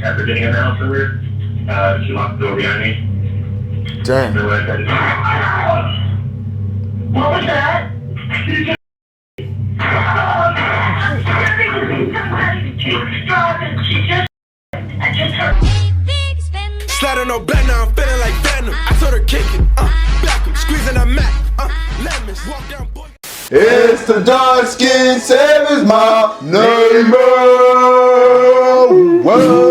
after getting in the house earlier. She locked the door behind me. Damn. What was that? Sliding no black now, I'm feeling like Venom. I told her kick it, back him, squeezing a mat, lemons, walk down, boy. It's the dark skin savage, my neighbor. Whoa.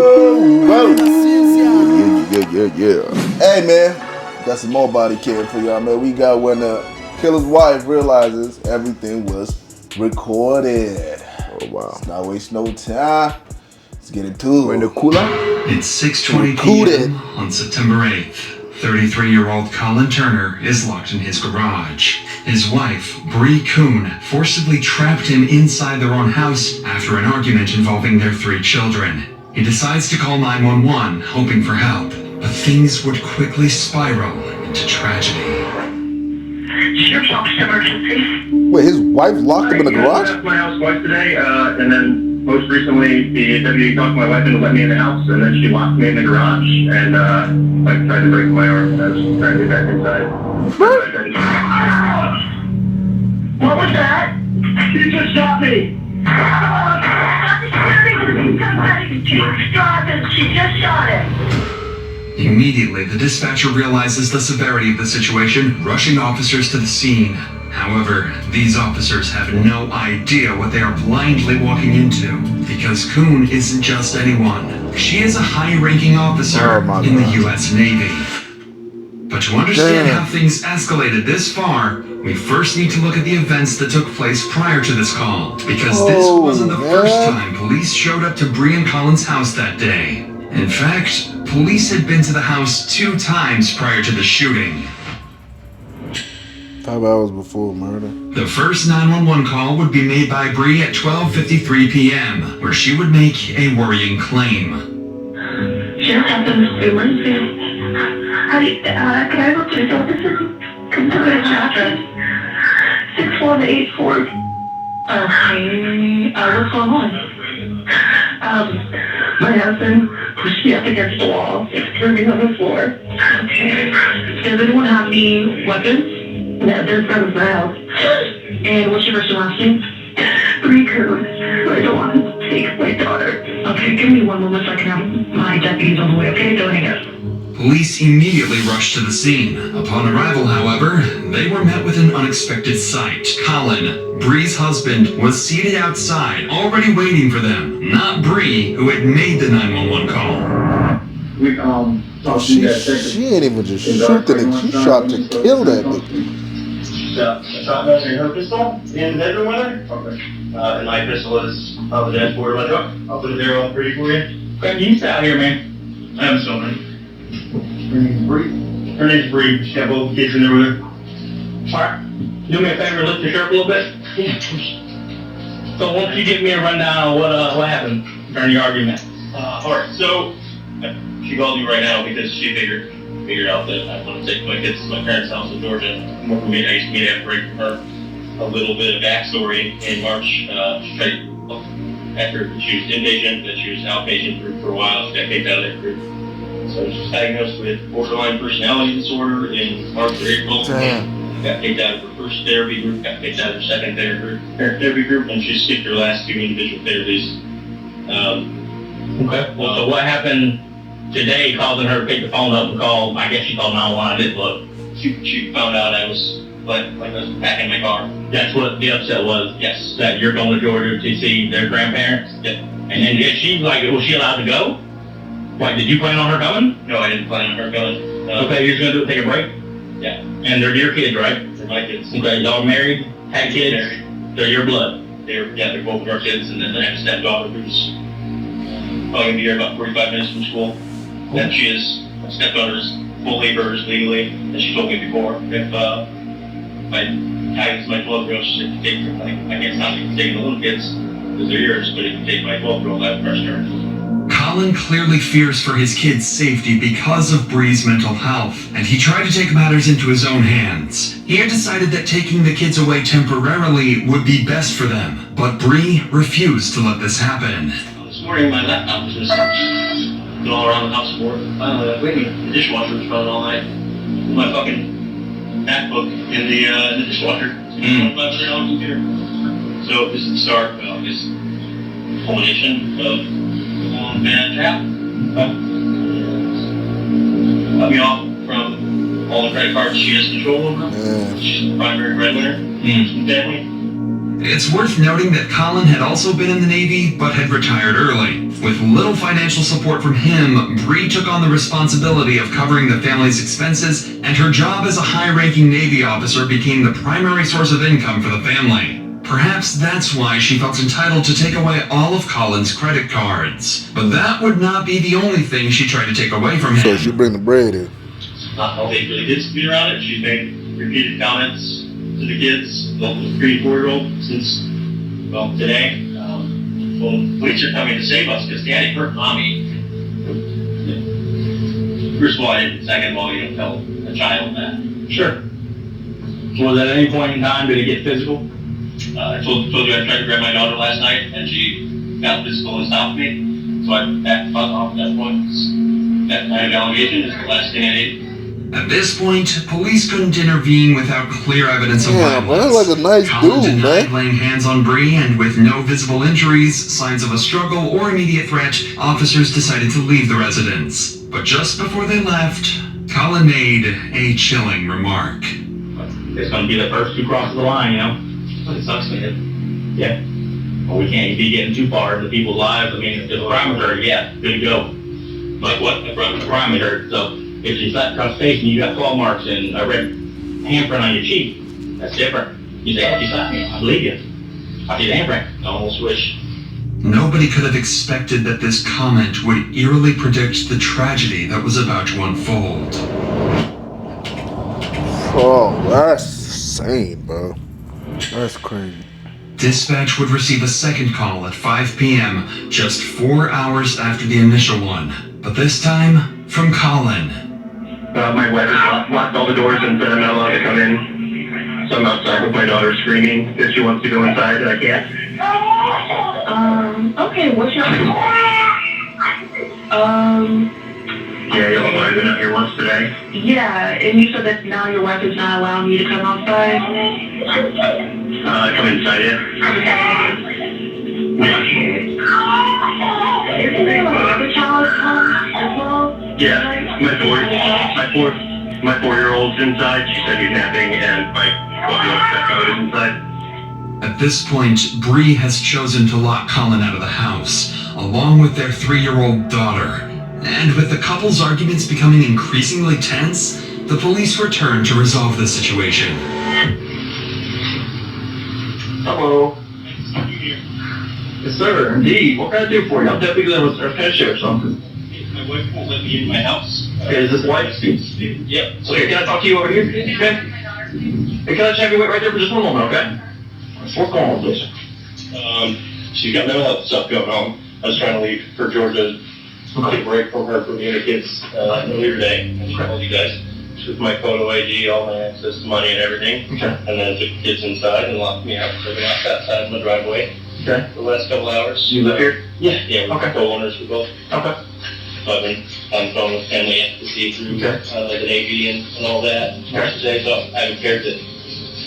Yeah. Hey, man, got some more body cam for y'all, man. We got when the killer's wife realizes everything was recorded. Oh, wow. Let's not waste no time. Let's get into it. We're in the cooler. It's 6:20 p.m. on September 8th. 33-year-old Colin Turner is locked in his garage. His wife, Bree Kuhn, forcibly trapped him inside their own house after an argument involving their 3 children. He decides to call 911, hoping for help, but things would quickly spiral into tragedy. Wait, his wife locked him in the garage? I left my house twice today, and then most recently the deputy talked my wife into let me in the house, and then she locked me in the garage, and like tried to break my arm, and I was trying to get back inside. What was that? She just shot me! She just shot him. Immediately, the dispatcher realizes the severity of the situation, rushing officers to the scene. However, these officers have no idea what they are blindly walking into, because Kuhn isn't just anyone. She is a high-ranking officer in the U.S. Navy. But to understand how things escalated this far, we first need to look at the events that took place prior to this call, because this wasn't the first time police showed up to Bree and Colin's house that day. In fact, police had been to the house 2 times prior to the shooting. 5 hours before murder. The first 911 call would be made by Bree at 12:53 p.m., where she would make a worrying claim. Just happened to emergency. Can I go to the office? Come to the address. 6184. Okay. What's going on? My husband pushed me up against the wall, screaming on the floor. Okay. Does anyone have any weapons? No, there's none in my house. And what's your first and last name? Bree Kuhn. I don't want to take my daughter. Okay, give me one moment so I can have my deputies on the way, okay? Don't hang up. Police immediately rushed to the scene. Upon arrival, however, they were met with an unexpected sight. Colin, Bree's husband, was seated outside, already waiting for them. Not Bree, who had made the 911 call. She ain't even just shoot the nigga. She shot to kill that nigga. Shotgun and her pistol in the bedroom with her? Okay. And my pistol is on the dashboard of my truck. I'll put it there all pretty for you. Okay, you stay out here, man. I have something. Her name's Bree. Her name's Bree. She's got both kids in there with her. Alright. Do me a favor, lift your shirt a little bit. Yeah. So why don't you give me a rundown of what happened during the argument? Alright, so she called me right now because she figured out that I want to take my kids to my parents' house in Georgia. More for me, I used to meet after break from her. A little bit of backstory. In March, she tried, after she was inpatient, then she was outpatient for a while. She got kicked out of that group. So she was diagnosed with borderline personality disorder in March or April. Damn. Got kicked out of her first therapy group, got kicked out of her second therapy group, and she skipped her last 2 individual therapies. Okay. Well, so what happened today causing her to pick the phone up and call? I guess she called 911. I didn't look. She found out I was like I was packing my car. That's what the upset was. Yes. That you're going to Georgia to see their grandparents. Yep. And then was she allowed to go? Like, did you plan on her coming? No, I didn't plan on her going. Okay, you're just gonna take a break? Yeah. And they're your kids, right? They're my kids. Okay, y'all married? Had kids? Married. They're your blood? They're both of our kids, and then I have a stepdaughter who's probably gonna be here about 45 minutes from school. And she is, my stepdaughter's fully hers legally, and she told me before, if my tag is my 12-year-old, she said, take her, like, I can't stop you from taking the little kids, because they're yours, but if you take my 12-year-old, I have fresh her. Colin clearly fears for his kids' safety because of Bree's mental health, and he tried to take matters into his own hands. He had decided that taking the kids away temporarily would be best for them, but Bree refused to let this happen. This morning my laptop was missing. been all around the house for it. Finally, like, wait a minute, the dishwasher was running all night. My fucking MacBook in the dishwasher. $2,500 computer. So this is the start of this culmination of bad trap. Cut me off from all the credit cards she has control over. She's the primary breadwinner. Family. It's worth noting that Colin had also been in the Navy, but had retired early. With little financial support from him, Bree took on the responsibility of covering the family's expenses, and her job as a high-ranking Navy officer became the primary source of income for the family. Perhaps that's why she felt entitled to take away all of Colin's credit cards. But that would not be the only thing she tried to take away from him. So she bring the bread in. Not how they really did dispute around it. She's made repeated comments to the kids, both the 3 and 4-year-old, since, well, today. Well, police are coming to save us because Daddy hurt Mommy. First of all, I didn't. Second of all, you don't tell a child that. Sure. Was at any point in time did it get physical? I told you I tried to grab my daughter last night, and she got physical and stopped me. So I backed the fuck off at that point. That kind of allegation is the last thing I need. At this point, police couldn't intervene without clear evidence of violence. Man, like a nice Colin dude, denied man. laying hands on Bree, and with no visible injuries, signs of a struggle, or immediate threat, officers decided to leave the residence. But just before they left, Colin made a chilling remark. It's going to be the first to cross the line, you know? It sucks, man. Yeah. Well, we can't be getting too far into people's lives. I mean, if the crime occurred, yeah, good to go. Like what? The Crime occurred, so if you slapped across the face and you got claw marks and a red handprint on your cheek, that's different. You say, oh, you slapped me, I believe you. I see the handprint. I almost wish. Nobody could have expected that this comment would eerily predict the tragedy that was about to unfold. Oh, that's insane, bro. That's crazy. Dispatch would receive a second call at 5 p.m., just 4 hours after the initial one. But this time, from Colin. My wife has locked all the doors and said I'm not allowed to come in. So I'm outside with my daughter screaming that she wants to go inside and I can't. Okay, what's your Yeah, you'll have been up here once today. yeah, and you said that now your wife is not allowing you to come outside? Come inside, yeah. Isn't there like another child home as well? Yeah, my 4-year-old's inside. She said he's napping, and my 12-year-old stepdaughter is inside. At this point, Bree has chosen to lock Colin out of the house, along with their 3-year-old daughter. And with the couple's arguments becoming increasingly tense, the police return to resolve the situation. Hello. Yes, sir. Indeed. What can I do for you? I'm Deputy Lewis, or cashier or something. My wife won't let me in my house. Okay, is this wife? Yep. So here, can I talk to you over here? Okay. Hey, can I just have you wait right there for just one moment, okay? What's going on, please? She's got mental health stuff going on. I was trying to leave for Georgia. Take a break from her from being a kids earlier today. I told you guys. Took my photo ID, all my access to money and everything. Okay. And then took the kids inside and locked me out. So I've been out that side of my driveway Okay. for the last couple hours. You live here? Yeah, we're Okay. co-owners for both. Okay. So I've been on the phone with family to see through Okay. like the Navy and all that today. So I haven't cared that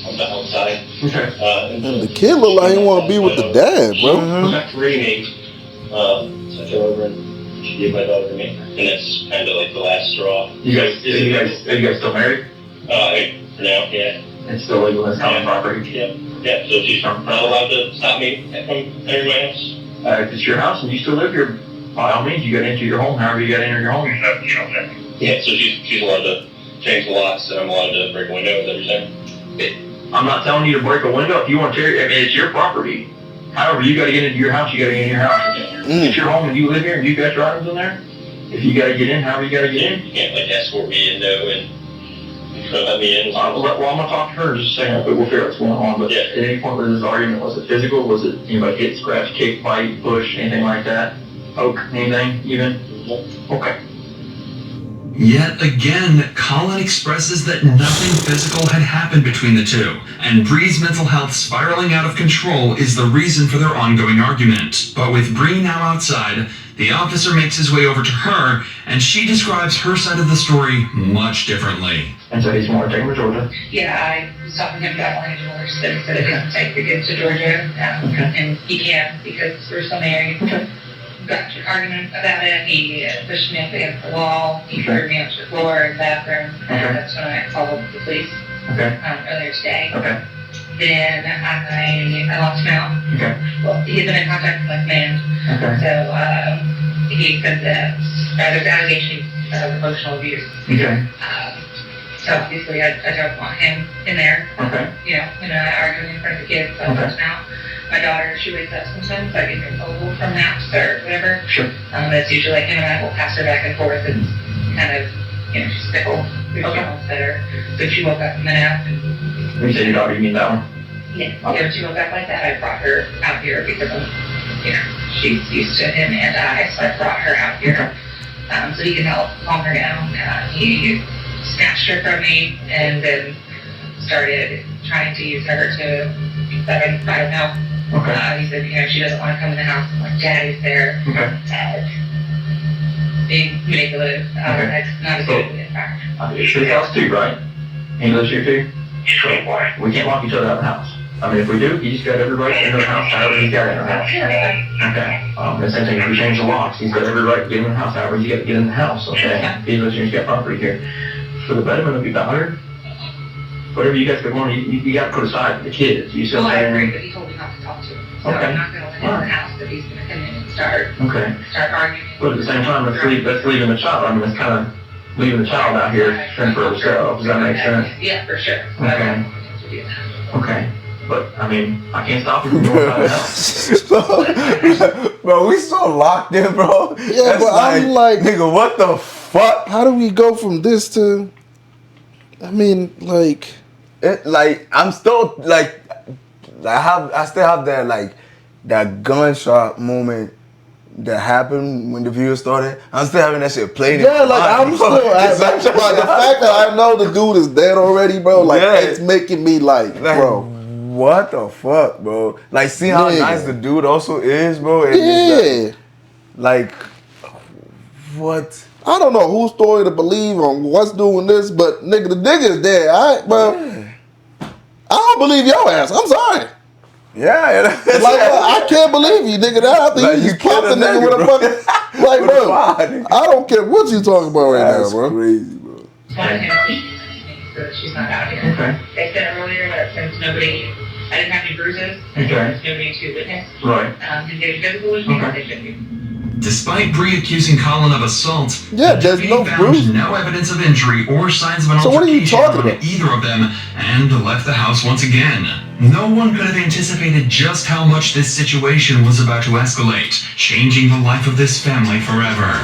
I'm outside. Okay. And the kid look like he want to be with the dad, bro. Screaming. I go over and she gave my daughter to me, and that's kind of like the last straw. Are you guys still married? For now, yeah. It's still legal as common property. Yeah. Yeah, so she's not allowed to stop me from entering my house. If it's your house and you still live here, by all means, you got to enter your home. However, you got to enter your home. Yeah, so she's allowed to change the locks, and I'm allowed to break windows every time. I'm not telling you to break a window. If you want to tear it, I mean, it's your property. However, you got to get into your house. You got to get in your house. It's your home and you live here and you got your items in there. If you got to get in, however you got to get in. You can't like escort me in though and let me in. Well, I'm going to talk to her in just a second, but we'll figure out what's going on. But Yeah. at any point with this argument, was it physical? Was it anybody hit, scratch, kick, bite, push, anything like that? Poke, anything even? Okay. Yet again, Colin expresses that nothing physical had happened between the two, and Bree's mental health spiraling out of control is the reason for their ongoing argument. But with Bree now outside, The officer makes his way over to her, and she describes her side of the story much differently. And so he's more taking to Georgia. Yeah, I was talking to him about wanting to divorce, but he said it doesn't take the kids to Georgia, and he can't because we're still married. Okay. Got into an argument about it. He pushed me up against the wall. He threw me onto the floor in the bathroom, and that's when I called the police Okay. earlier today. Okay. Then I lost him out. Okay. Well, he's been in contact with my command, Okay. so he said that there's allegations of emotional abuse. Okay. So obviously I don't want him in there, Okay. you know, when I arguing in front of the kids. So I lost him out. My daughter, she wakes up sometimes, so I get her mobile from naps or whatever. Sure. That's usually like him and I will pass her back and forth. It's kind of, you know, she's fickle. She's almost better. So she woke up from the nap and When you say your daughter, you mean that one? yeah, she woke up like that. I brought her out here because of, you know, she's used to him and I, so I brought her out here. So he can help calm her down. He snatched her from me and then started trying to use her to, I don't know. Okay. He said, you know, she doesn't want to come in the house. I'm like, Daddy's there. Okay. Being manipulative. Okay. That's not a good environment. It's his house too, right? He lives here too? We can't lock each other out of the house. I mean, if we do, he just got every right in the house, however he's got in the house. Okay. The same thing, if we change the locks, he's got every right to get in the house, however he's got to get in the house, okay? He lives here, he's got property here. For the betterment of your daughter, whatever you guys could want, you got to put aside the kids. You see Well, what I I'm agree, saying? but he told me not to talk to him. So Okay. I'm not going to let him in the house, but he's going to come in and start Okay. arguing. But at the same time, that's leaving the child. I mean, that's kind of leaving the child out here fend for herself. Does that make sense? Yeah, for sure. Okay. I don't want him to do that. Okay. But, I mean, I can't stop you from going out of the house. Bro, we so locked in, bro. Yeah, That's but I'm like, nigga, what the fuck? how do we go from this to? I mean, like, Like, I'm still like, I still have that like that gunshot moment that happened when the video started. I'm still having that shit played. yeah, like I'm still. It's Like, such a- the fact that I know the dude is dead already, bro, like Yeah. it's making me like, bro. what the fuck, bro? Like, see how Nigga. nice the dude also is, bro. And Yeah, it's like, what? I don't know whose story to believe on what's doing this, but nigga, the nigga is dead. All right, bro. I don't believe your ass. I'm sorry. Yeah, Like, I can't believe you, nigga. That I think Like, you you just popped the killed a nigga nigga, with a bro. fucking like, With a bro. fire, nigga. I don't care what you talking about right That's now, bro. crazy, bro. Wanted him to eat so that she's not out here. Okay. They said earlier that since I didn't have any bruises, Okay. nobody to witness, Right. and get physical with me, Okay. they shouldn't be. Despite Bree accusing Colin of assault, Yeah, the there's deputy no found bruise. no evidence of injury or signs of an So what are you altercation talking on about? either of them, and left the house once again. No one could have anticipated just how much this situation was about to escalate, changing the life of this family forever.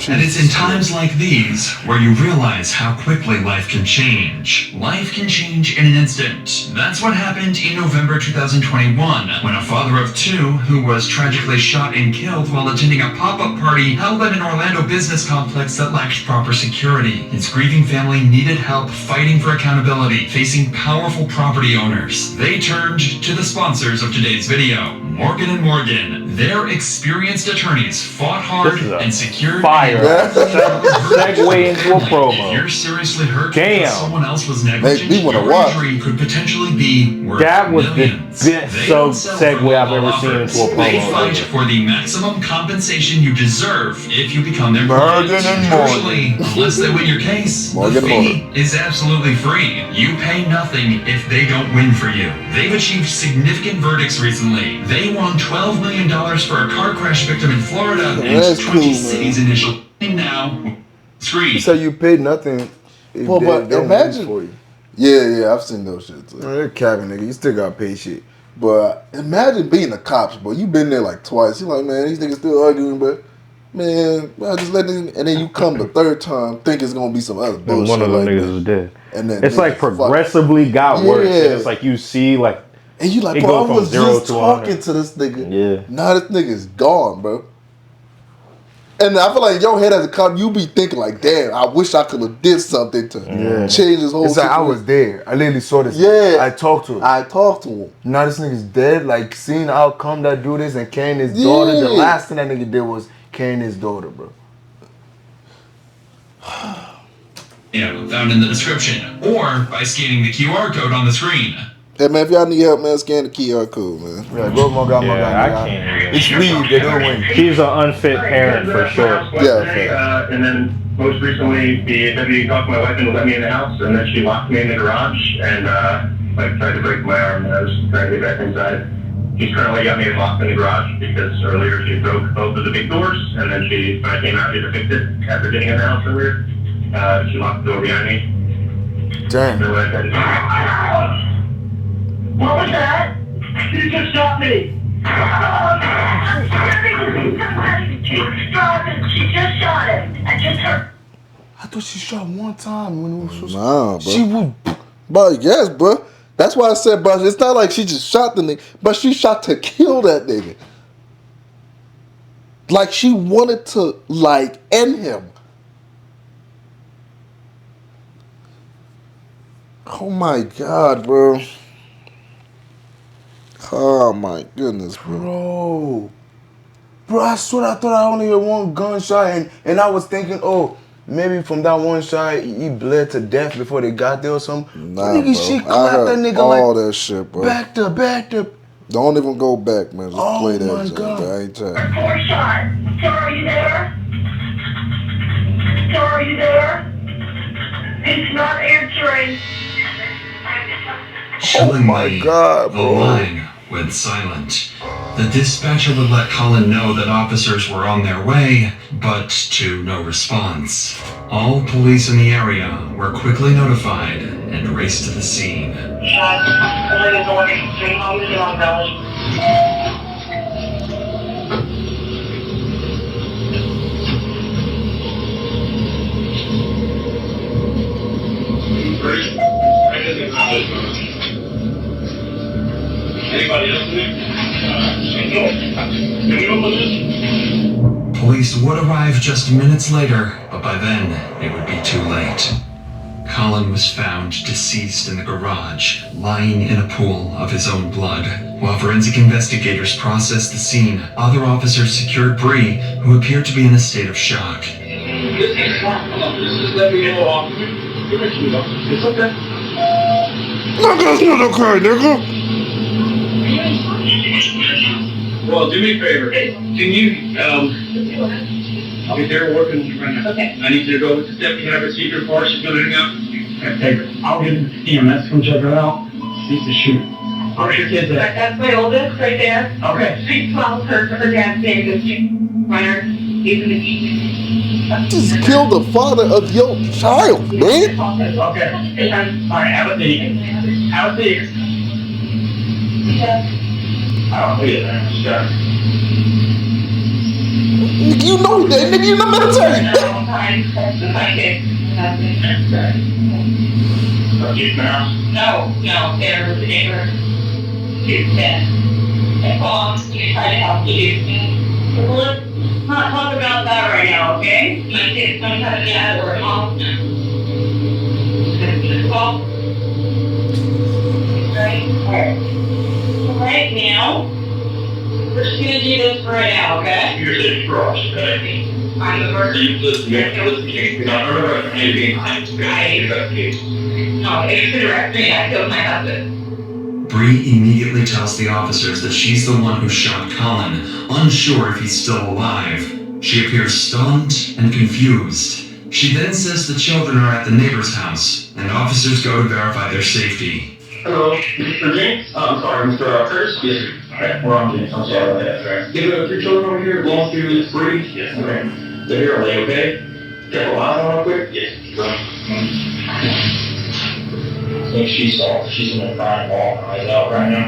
And it's in times like these where you realize how quickly life can change. Life can change in an instant. That's what happened in November 2021, when a father of two, who was tragically shot and killed while attending a pop-up party held at an Orlando business complex that lacked proper security. His grieving family needed help fighting for accountability, facing powerful property owners. They turned to the sponsors of today's video, Morgan & Morgan. Their experienced attorneys fought hard This is a and secured fire. Segue into a If promo. you're seriously hurt Damn. because someone else was Make negligent, me wanna your watch. injury could potentially be worth That was the millions. best They don't sell for segue I've low ever seen offers. into a They promo. fight for the maximum compensation you deserve if you become their Morgan client. and Morgan. Crucially, unless they win your case, the Morgan fee is absolutely free. You pay nothing if they don't win for you. They've achieved significant verdicts recently. They won $12 million for a car crash victim in Florida and That's 20 cool, man. cities initially. Now, screen. So you paid nothing. If Well, they but don't imagine- win for you. Yeah, I've seen those shit too. Man, they're capping, nigga. You still gotta pay shit. But imagine being the cops, bro. You been there like twice. You like, man, these niggas still arguing, but man, I just let them. And then you come the third time, think it's gonna be some other And bullshit. one of them like niggas that. is dead. And then It's like niggas fuck. progressively got worse. Yeah. And it's like you see, like, And you like, it bro, go I from was 0 just to talking 100. to this nigga. Yeah. Now this nigga's gone, bro. And I feel like in your head as a cop, you be thinking like, damn, I wish I could have did something to change this whole It's like I situation. was there. I literally saw this. Yeah. I talked to him. Now this nigga's dead. Like seeing the outcome that do this and carrying his daughter. The last thing that nigga did was carrying his daughter, bro. Found in the description, or by scanning the QR code on the screen. Hey man, if y'all need help, man, scan the QR code, man. Yeah, go my guy, my guy. I can't. It's weed. They don't win. She's an unfit parent for sure. And then most recently, the deputy talked to my wife and let me in the house, and then she locked me in the garage and tried to break my arm. And I was trying to get back inside. She's currently got me locked in the garage because earlier she broke both of the big doors, and then when I came out here to fix it after getting in the house earlier, she locked the door behind me. Damn. What was that? You just shot me. She just shot him. I just heard. I thought she shot one time when it was. Nah, bro. She would. But yes, bro. That's why I said, bro, it's not like she just shot the nigga, but she shot to kill that nigga. Like she wanted to, like, end him. Oh my God, bro. Oh my goodness, bro. Bro, I swear I thought I only heard one gunshot and I was thinking, oh, maybe from that one shot he bled to death before they got there or something. Nah, nigga, bro. she I clapped heard that nigga all like that shit, bro. back to. Don't even go back, man. Just play that my shit, God. bro. I ain't telling. Four shot. Sir, are you there? Sir, are you there? He's not answering. Chillingly, God, the bro. line went silent. The dispatcher would let Colin know that officers were on their way, but to no response. All police in the area were quickly notified and raced to the scene. Anybody else in there? Police would arrive just minutes later, but by then it would be too late. Colin was found deceased in the garage, lying in a pool of his own blood. While forensic investigators processed the scene, other officers secured Bree, who appeared to be in a state of shock. Just let me know, officer. It's okay. Nigga, it's not okay, nigga. Well, do me a favor. Can you, I'll be there working right now. Okay. I need you to go with the deputy, have her see your car. She's gonna hang out. Okay, I'll get EMS, come check her out. Needs to shoot. Where's your kids at? That's my oldest right there. Okay. She's 12. Her dad's name is Runner. He's in the Just killed the father of your child, man. Okay. All right, have a seat. Have a seat. I don't see it, man. Nigga, you know that. Nigga, you in the military. No, they're he's dead. And Mom, you try to help you. Let's not talk about that right now, okay? My kid's gonna have to get out of her mom. Well, right now, we're just gonna do this right now, okay? You're just crossed, okay? I'm the murderer. Listen, No, it's correct. I killed my husband. Bree immediately tells the officers that she's the one who shot Colin, unsure if he's still alive. She appears stunned and confused. She then says the children are at the neighbor's house, and officers go to verify their safety. Hello, Mr. James? I'm sorry, Mr. Curtis? Yes, sir. Okay, we're on James. I'm sorry about that. Right. Give your children over here, belong to Bree? Yes. Okay. They're here, are they okay? Get a line on real quick? Yes. I think she's in a crying wall right out right now.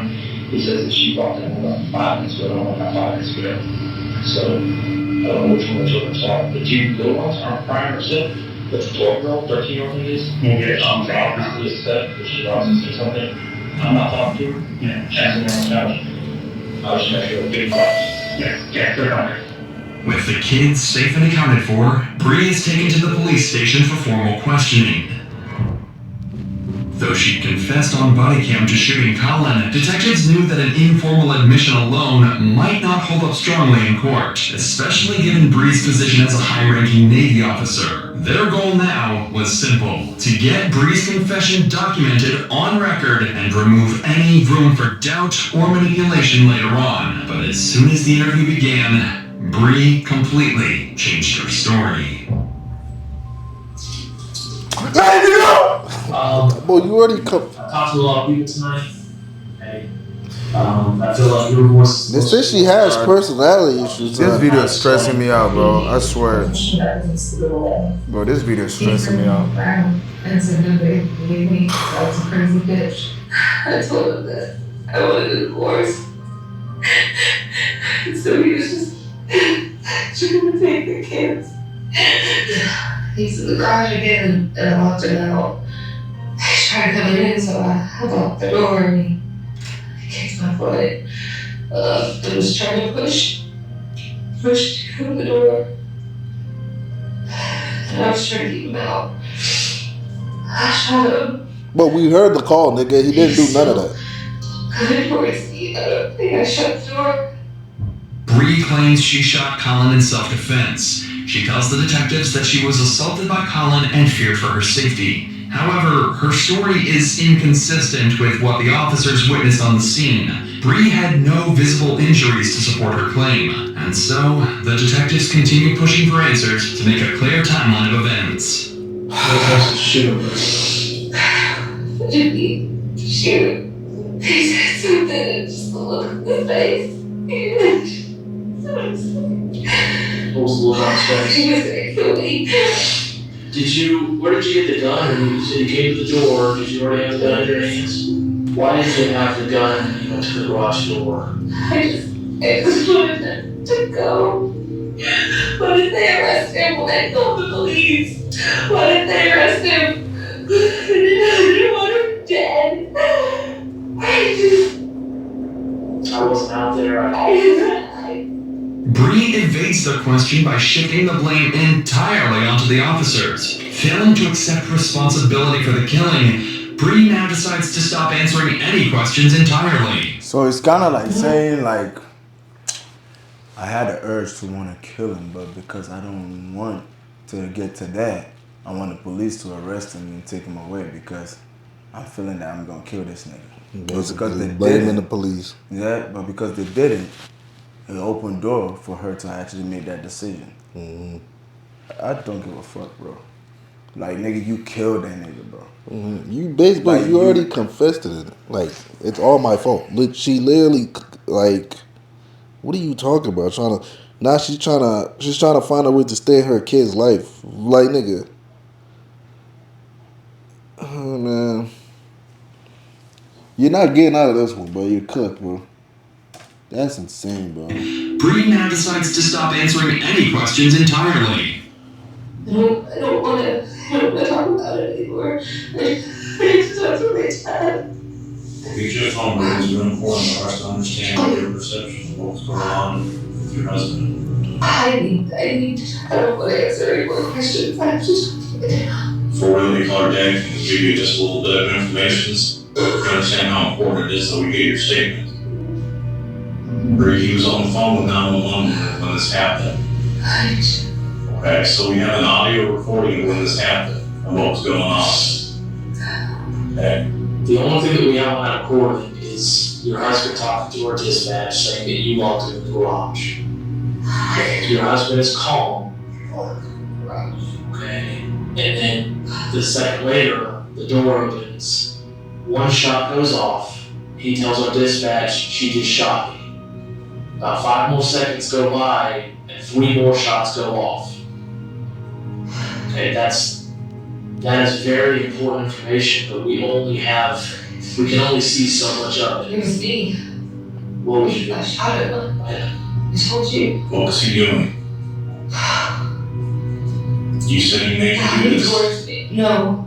He says that she walked in about 5 minutes ago, not 5 minutes ago. So, I don't know which one the children saw. The two little ones aren't crying herself. The 12-year-old, 13-year-old is. Yeah, she's obviously upset, but she wants to see something. I'm not talking to her. Yeah, she's in her own couch. I was just making sure the big box. Yes, they're fine. With the kids safe and accounted for, Bree is taken to the police station for formal questioning. Though she confessed on body cam to shooting Colin, detectives knew that an informal admission alone might not hold up strongly in court, especially given Bree's position as a high-ranking Navy officer. Their goal now was simple: to get Bree's confession documented on record and remove any room for doubt or manipulation later on. But as soon as the interview began, Bree completely changed her story. Boy, you already come. I talked to a lot of people tonight. Hey, I feel like your voice. They say she has personality issues. This video is stressing me out, bro. I swear. Bro, this video is stressing me out. And so nobody believed me. I was a crazy bitch. I told him that I wanted a divorce. So he was just trying to take the kids. He's in the garage again, and I locked him out. He tried coming in, so I locked the door, and he kicked my foot. I was trying to push to go to the door. And I was trying to keep him out. I shot him. But we heard the call, nigga. He didn't do none of that. Good voice. I don't think I shut the door. Bree claims she shot Colin in self-defense. She tells the detectives that she was assaulted by Colin and feared for her safety. However, her story is inconsistent with what the officers witnessed on the scene. Bree had no visible injuries to support her claim, and so the detectives continue pushing for answers to make a clear timeline of events. Jimmy, shoot. He said something and just the look on his face. What was the look on his face? He was gonna kill me. Where did you get the gun? You said you came to the door. Did you already have the gun in your hands? Why did you have the gun when you went to the garage door? I just wanted them to go. Why did they arrest him when they told the police? Why did they arrest him? I didn't want him dead. I wasn't out there. Bree evades the question by shifting the blame entirely onto the officers. Failing to accept responsibility for the killing, Bree now decides to stop answering any questions entirely. So it's kind of like saying, like, I had the urge to want to kill him, but because I don't want to get to that, I want the police to arrest him and take him away because I'm feeling that I'm going to kill this nigga. But because they blaming the police. Yeah, but because they didn't, it opened door for her to actually make that decision. Mm-hmm. I don't give a fuck, bro. Like, nigga, you killed that nigga, bro. Mm-hmm. You basically, like, you already confessed to it. Like, it's all my fault. She literally, like, what are you talking about? She's trying to find a way to stay in her kid's life. Like, nigga. Oh, man. You're not getting out of this one, bro. You're cooked, bro. That's insane, bro. Bree now decides to stop answering any questions entirely. I don't want to talk about it anymore. I just want to make sad. Get your phone because it's really important for us to understand your perception of what's going on with your husband. I don't want to answer any more questions. I just... Before we leave our day, can we give you just a little bit of information to understand how important it is that we get your statement. Bree, he was on the phone with 911 when this happened. Okay, so we have an audio recording of when this happened and what was going on. Okay. The only thing that we have on that recording is your husband talking to our dispatch saying that you walked into the garage. Your husband is calm. Okay. And then the second later, the door opens. One shot goes off. He tells our dispatch, she just shot me. About 5 more seconds go by, and 3 more shots go off. Okay, that is very important information, but we can only see so much of it. It was me. What was you doing? I shot him. I told you. What was he doing? You said he made you do this? No.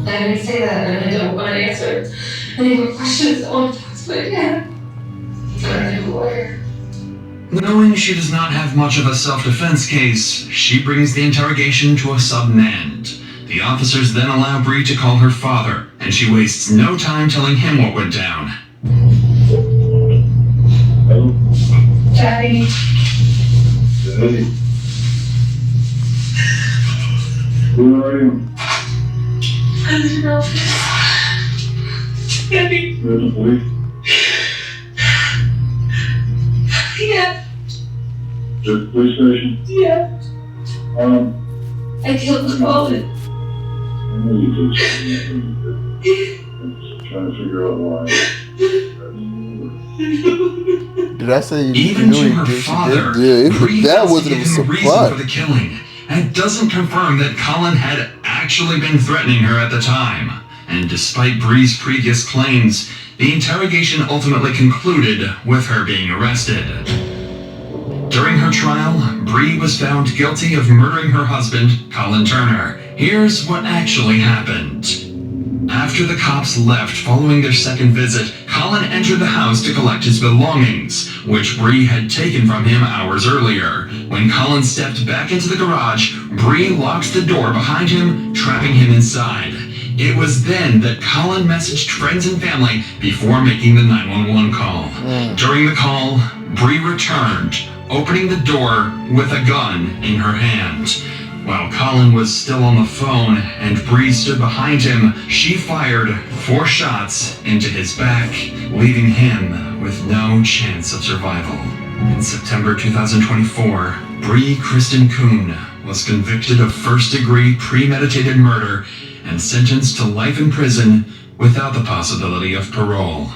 I didn't say that, and I don't want to answer any more questions. I want to talk to my dad. I'm a lawyer. Knowing she does not have much of a self-defense case, she brings the interrogation to a sudden end. The officers then allow Bree to call her father, and she wastes no time telling him what went down. Daddy. Daddy. Who are you? I don't know. Daddy. You're the police? Yeah. The police station? Yeah. I killed Colin. I know you did something. I'm just trying to figure out why. Did I say you Even knew to he her did? father, Yeah, Bree that fails to wasn't give even him a reason surprise. for the killing, and doesn't confirm that Colin had actually been threatening her at the time. And despite Bree's previous claims, the interrogation ultimately concluded with her being arrested. During her trial, Bree was found guilty of murdering her husband, Colin Turner. Here's what actually happened. After the cops left following their second visit, Colin entered the house to collect his belongings, which Bree had taken from him hours earlier. When Colin stepped back into the garage, Bree locked the door behind him, trapping him inside. It was then that Colin messaged friends and family before making the 911 call. During the call, Bree returned, opening the door with a gun in her hand. While Colin was still on the phone and Bree stood behind him, she fired 4 shots into his back, leaving him with no chance of survival. In September 2024, Bree Kristen Kuhn was convicted of first-degree premeditated murder and sentenced to life in prison without the possibility of parole.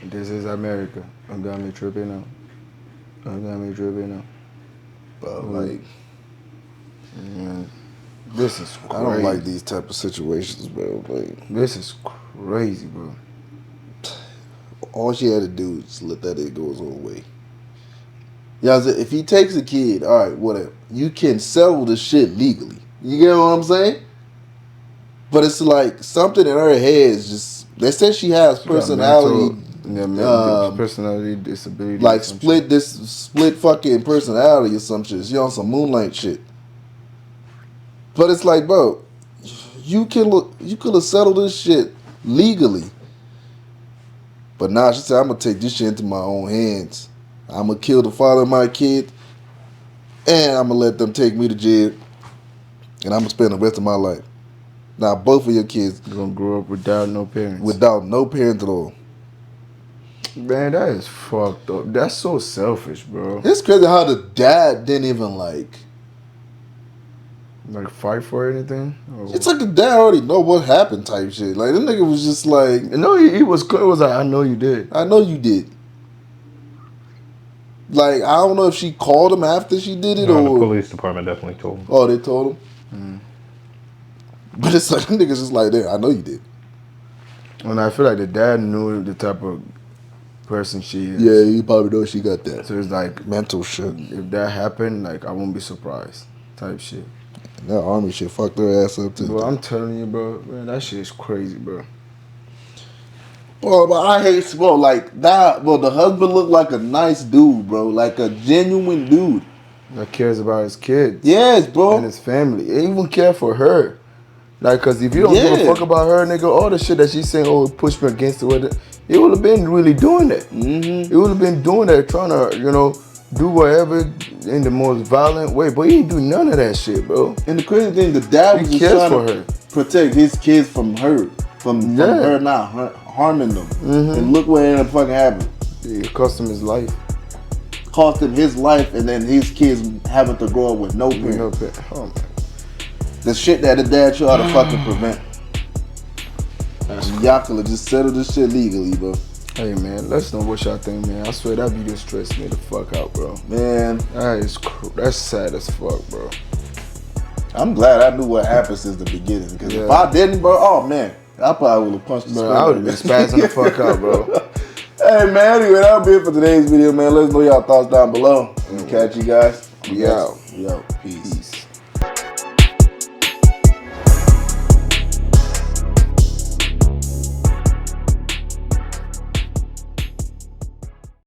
This is America. I'm got me tripping out. But like, this is crazy. I don't like these type of situations, bro. Like, this is crazy, bro. All she had to do is let that it go his own way. Yeah, if he takes a kid, all right, whatever. You can settle the shit legally. You get what I'm saying? But it's like something in her head is just. They said she has personality. Personality disability. Like split fucking personality or some shit. She on some Moonlight shit. But it's like, bro, you could have settled this shit legally. But now she said, I'm gonna take this shit into my own hands. I'm gonna kill the father of my kid, and I'm gonna let them take me to jail, and I'm gonna spend the rest of my life. Now both of your kids are gonna grow up without no parents. Without no parents at all. Man, that is fucked up. That's so selfish, bro. It's crazy how the dad didn't even like fight for anything. It's like the dad already know what happened type shit. Like, the nigga was just like, no, he was like, I know you did. I know you did. Like, I don't know if she called him after she did it, or the police department definitely told him. Oh, they told him. But it's like, niggas just like, there, I know you did. And I feel like the dad knew the type of person she is. Yeah, he probably knows she got that. So it's like mental shit. If that happened, like, I won't be surprised. Type shit. That army shit fucked her ass up too. Bro, I'm telling you, bro, man, that shit is crazy, bro. Well, but I hate, bro, like that. Well, the husband looked like a nice dude, bro, like a genuine dude that cares about his kids. Yes, bro, and his family. He even care for her. Like, cause if you don't give a fuck about her, nigga, all the shit that she's saying, oh, push me against the weather, he would have been really doing that. Mm-hmm. He would have been doing that, trying to, you know, do whatever in the most violent way. But he didn't do none of that shit, bro. And the crazy thing, the dad was just trying to protect his kids from her, from her not harming them. Mm-hmm. And look what ended up fucking happening. It cost him his life. Cost him his life, and then his kids having to grow up with no parents. Oh, man. The shit that the dad tried to fucking prevent. Y'all could have just settled this shit legally, bro. Hey, man, let's know what y'all think, man. I swear that video stressed me the fuck out, bro. Man. That's sad as fuck, bro. I'm glad I knew what happened since the beginning. Because if I didn't, bro, oh, man, I probably would have punched the bro, I would have been spazzing the fuck out, bro. Hey man, anyway, that'll be it for today's video, man. Let us know y'all thoughts down below. And catch you guys. We out. Yo, peace.